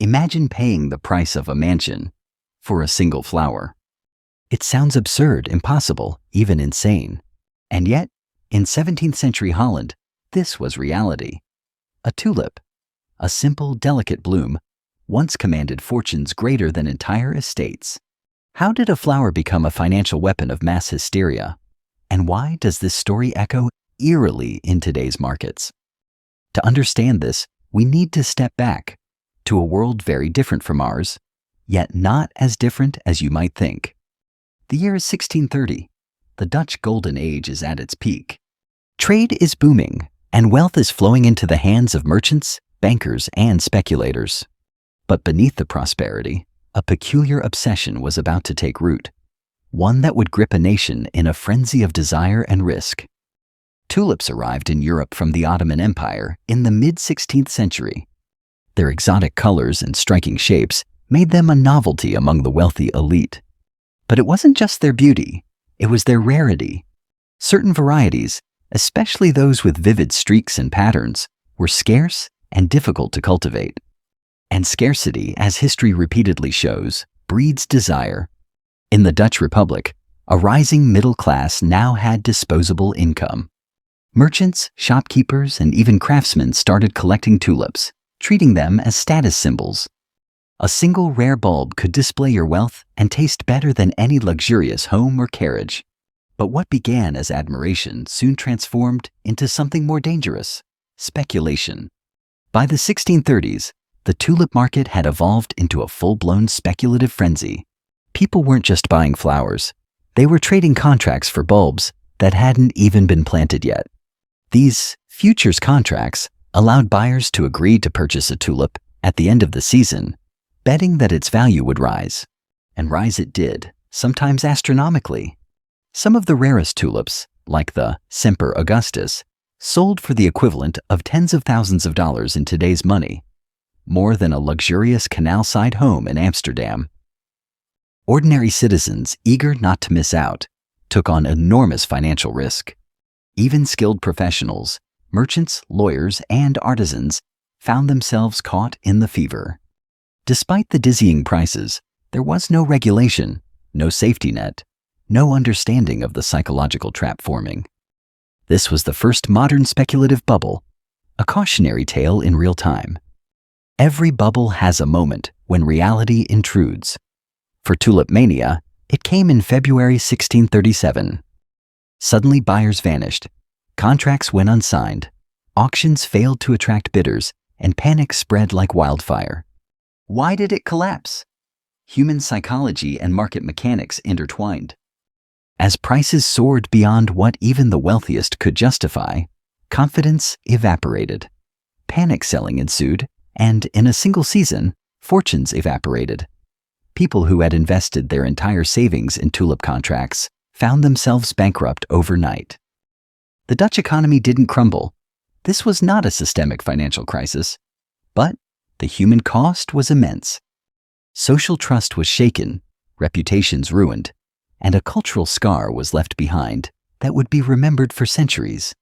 Imagine paying the price of a mansion for a single flower. It sounds absurd, impossible, even insane. And yet, in 17th century Holland, this was reality. A tulip, a simple, delicate bloom, once commanded fortunes greater than entire estates. How did a flower become a financial weapon of mass hysteria? And why does this story echo eerily in today's markets? To understand this, we need to step back to a world very different from ours, yet not as different as you might think. The year is 1630. The Dutch Golden Age is at its peak. Trade is booming, and wealth is flowing into the hands of merchants, bankers, and speculators. But beneath the prosperity, a peculiar obsession was about to take root, one that would grip a nation in a frenzy of desire and risk. Tulips arrived in Europe from the Ottoman Empire in the mid-16th century. Their exotic colors and striking shapes made them a novelty among the wealthy elite. But it wasn't just their beauty, it was their rarity. Certain varieties, especially those with vivid streaks and patterns, were scarce and difficult to cultivate. And scarcity, as history repeatedly shows, breeds desire. In the Dutch Republic, a rising middle class now had disposable income. Merchants, shopkeepers, and even craftsmen started collecting tulips, treating them as status symbols. A single rare bulb could display your wealth and taste better than any luxurious home or carriage. But what began as admiration soon transformed into something more dangerous: speculation. By the 1630s, the tulip market had evolved into a full-blown speculative frenzy. People weren't just buying flowers, they were trading contracts for bulbs that hadn't even been planted yet. These futures contracts allowed buyers to agree to purchase a tulip at the end of the season, betting that its value would rise. And rise it did, sometimes astronomically. Some of the rarest tulips, like the Semper Augustus, sold for the equivalent of tens of thousands of dollars in today's money, more than a luxurious canal-side home in Amsterdam. Ordinary citizens, eager not to miss out, took on enormous financial risk. Even skilled professionals, merchants, lawyers, and artisans found themselves caught in the fever. Despite the dizzying prices, there was no regulation, no safety net, no understanding of the psychological trap forming. This was the first modern speculative bubble, a cautionary tale in real time. Every bubble has a moment when reality intrudes. For Tulip Mania, it came in February 1637. Suddenly buyers vanished, contracts went unsigned, auctions failed to attract bidders, and panic spread like wildfire. Why did it collapse? Human psychology and market mechanics intertwined. As prices soared beyond what even the wealthiest could justify, confidence evaporated. Panic selling ensued, and in a single season, fortunes evaporated. People who had invested their entire savings in tulip contracts found themselves bankrupt overnight. The Dutch economy didn't crumble. This was not a systemic financial crisis, but the human cost was immense. Social trust was shaken, reputations ruined, and a cultural scar was left behind that would be remembered for centuries.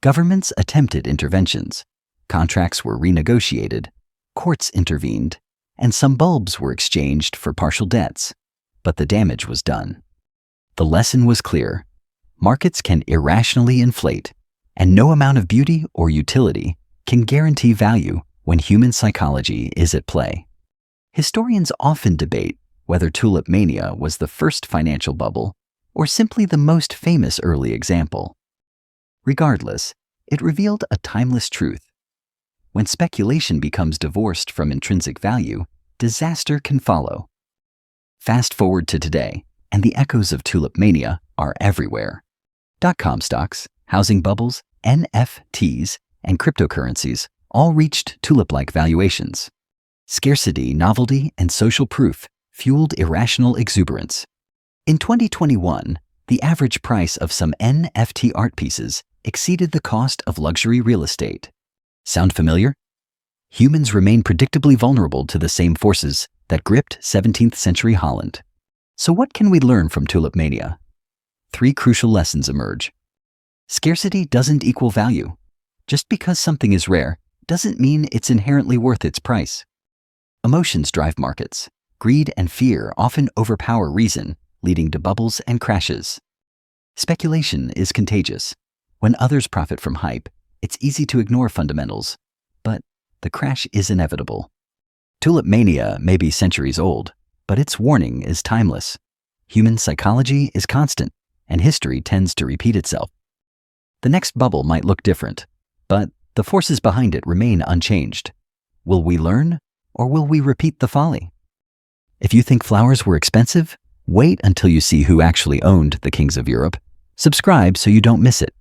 Governments attempted interventions, contracts were renegotiated, courts intervened, and some bulbs were exchanged for partial debts, but the damage was done. The lesson was clear: markets can irrationally inflate, and no amount of beauty or utility can guarantee value when human psychology is at play. Historians often debate whether Tulip Mania was the first financial bubble or simply the most famous early example. Regardless, it revealed a timeless truth. When speculation becomes divorced from intrinsic value, disaster can follow. Fast forward to today, and the echoes of Tulip Mania are everywhere. .com stocks, housing bubbles, NFTs, and cryptocurrencies all reached tulip-like valuations. Scarcity, novelty, and social proof fueled irrational exuberance. In 2021, the average price of some NFT art pieces exceeded the cost of luxury real estate. Sound familiar? Humans remain predictably vulnerable to the same forces that gripped 17th century Holland. So what can we learn from Tulip Mania? 3 crucial lessons emerge. Scarcity doesn't equal value. Just because something is rare doesn't mean it's inherently worth its price. Emotions drive markets. Greed and fear often overpower reason, leading to bubbles and crashes. Speculation is contagious. When others profit from hype, it's easy to ignore fundamentals, but the crash is inevitable. Tulip Mania may be centuries old, but its warning is timeless. Human psychology is constant, and history tends to repeat itself. The next bubble might look different, but the forces behind it remain unchanged. Will we learn, or will we repeat the folly? If you think flowers were expensive, wait until you see who actually owned the kings of Europe. Subscribe so you don't miss it.